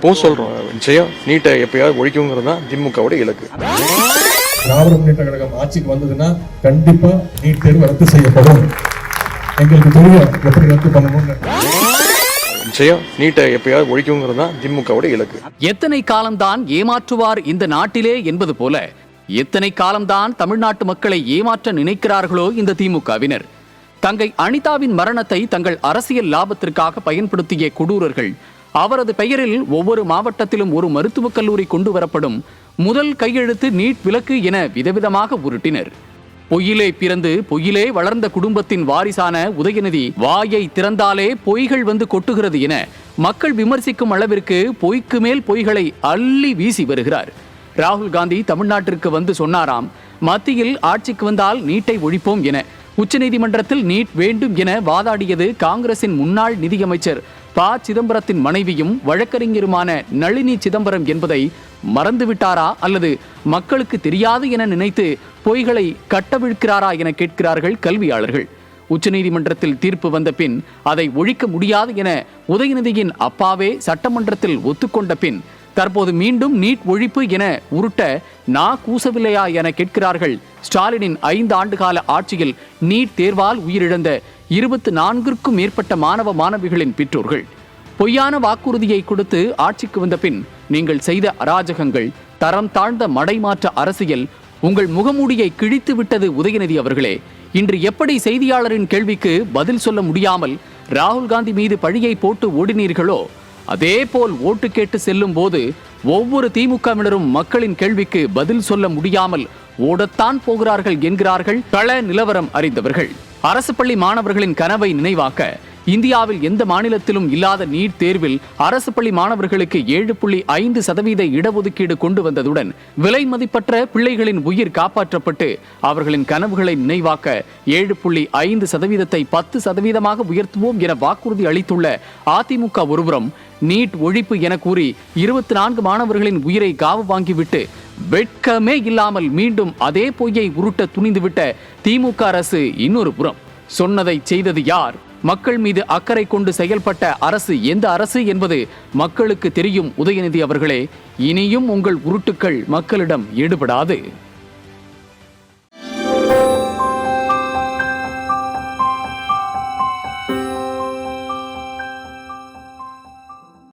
இப்பவும் சொல்றோம், நிச்சயம் நீட்டை எப்பயாவது ஒழிக்குங்கிறது தான் திமுகவோட இலக்கு. திராவிட முன்னேற்ற கழகம் ஆட்சிக்கு வந்ததுன்னா கண்டிப்பா நீட் தேர்வு ரத்து செய்யப்படும். எங்களுக்கு தெரியும் எப்படி ரத்து பண்ணணும்னு. நிச்சயம் நீட்டை எப்பயாவது ஒழிக்குங்கிறது தான் திமுகவோட இலக்கு. எத்தனை காலம்தான் ஏமாற்றுவார் இந்த நாட்டிலே என்பது போல எத்தனை காலம்தான் தமிழ்நாட்டு மக்களை ஏமாற்ற நினைக்கிறார்களோ இந்த திமுகவினர். தங்கை அனிதாவின் மரணத்தை தங்கள் அரசியல் லாபத்திற்காக பயன்படுத்திய கொடூரர்கள் அவரது பெயரில் ஒவ்வொரு மாவட்டத்திலும் ஒரு மருத்துவக் கல்லூரி கொண்டு வரப்படும், முதல் கையெழுத்து நீட் விலக்கு என விதவிதமாக உருட்டினர். பொய்யிலே பிறந்து பொய்யிலே வளர்ந்த குடும்பத்தின் வாரிசான உதயநிதி வாயை திறந்தாலே பொய்கள் வந்து கொட்டுகிறது என மக்கள் விமர்சிக்கும் அளவிற்கு பொய்க்கு மேல் பொய்களை அள்ளி வீசி வருகிறார். ராகுல் காந்தி தமிழ்நாட்டிற்கு வந்து சொன்னாராம், மத்தியில் ஆட்சிக்கு வந்தால் நீட்டை ஒழிப்போம் என. உச்சநீதிமன்றத்தில் நீட் வேண்டும் என வாதாடியது காங்கிரசின் முன்னாள் நிதியமைச்சர் ப. சிதம்பரத்தின் மனைவியும் வழக்கறிஞருமான நளினி சிதம்பரம் என்பதை மறந்துவிட்டாரா அல்லது மக்களுக்கு தெரியாது என நினைத்து பொய்களை கட்டவிழ்க்கிறாரா என கேட்கிறார்கள் கல்வியாளர்கள். உச்சநீதிமன்றத்தில் தீர்ப்பு வந்த பின் அதை ஒழிக்க முடியாது என உதயநிதியின் அப்பாவே சட்டமன்றத்தில் ஒத்துக்கொண்ட பின் தற்போது மீண்டும் நீட் ஒழிப்பு என உருட்ட கூசவில்லையா என கேட்கிறார்கள். ஸ்டாலினின் 5 ஆண்டுகால ஆட்சியில் நீட் தேர்வால் உயிரிழந்த 24க்கும் மேற்பட்ட மாணவ மாணவிகளின் பெற்றோர்கள். பொய்யான வாக்குறுதியை கொடுத்து ஆட்சிக்கு வந்த பின் நீங்கள் செய்த அராஜகங்கள், தரம் தாழ்ந்த மடைமாற்ற அரசியல் உங்கள் முகமூடியை கிழித்து விட்டது. உதயநிதி அவர்களே, இன்று எப்படி செய்தியாளரின் கேள்விக்கு பதில் சொல்ல முடியாமல் ராகுல் காந்தி மீது பழியை போட்டு ஓடினீர்களோ, அதே போல் ஓட்டு கேட்டு செல்லும் போது ஒவ்வொரு திமுகவினரும் மக்களின் கேள்விக்கு பதில் சொல்ல முடியாமல் ஓடத்தான் போகிறார்கள் என்கிறார்கள் கள நிலவரம் அறிந்தவர்கள். அரசு பள்ளி மாணவர்களின் கனவை நினைவாக்க இந்தியாவில் எந்த மாநிலத்திலும் இல்லாத நீட் தேர்வில் அரசு பள்ளி மாணவர்களுக்கு 7.5% இடஒதுக்கீடு கொண்டு வந்ததுடன் விலை மதிப்பற்ற பிள்ளைகளின் உயிர் காப்பாற்றப்பட்டு அவர்களின் கனவுகளை நினைவாக்க 7.5%ஐ 10% உயர்த்துவோம் என வாக்குறுதி அளித்துள்ள அதிமுக ஒருபுறம் நீட் ஒழிப்பு என கூறி 24 மாணவர்களின் உயிரை காவு வாங்கிவிட்டு வெட்கமே இல்லாமல் மீண்டும் அதே பொய்யை உருட்ட துணிந்துவிட்ட திமுக அரசு இன்னொரு புறம். சொன்னதை செய்தது யார்? மக்கள் மீது அக்கறை கொண்டு செயல்பட்ட அரசு எந்த அரசு என்பது மக்களுக்கு தெரியும். உதயநிதி அவர்களே, இனியும் உங்கள் உருட்டுக்கள் மக்களிடம் ஈடுபடாது.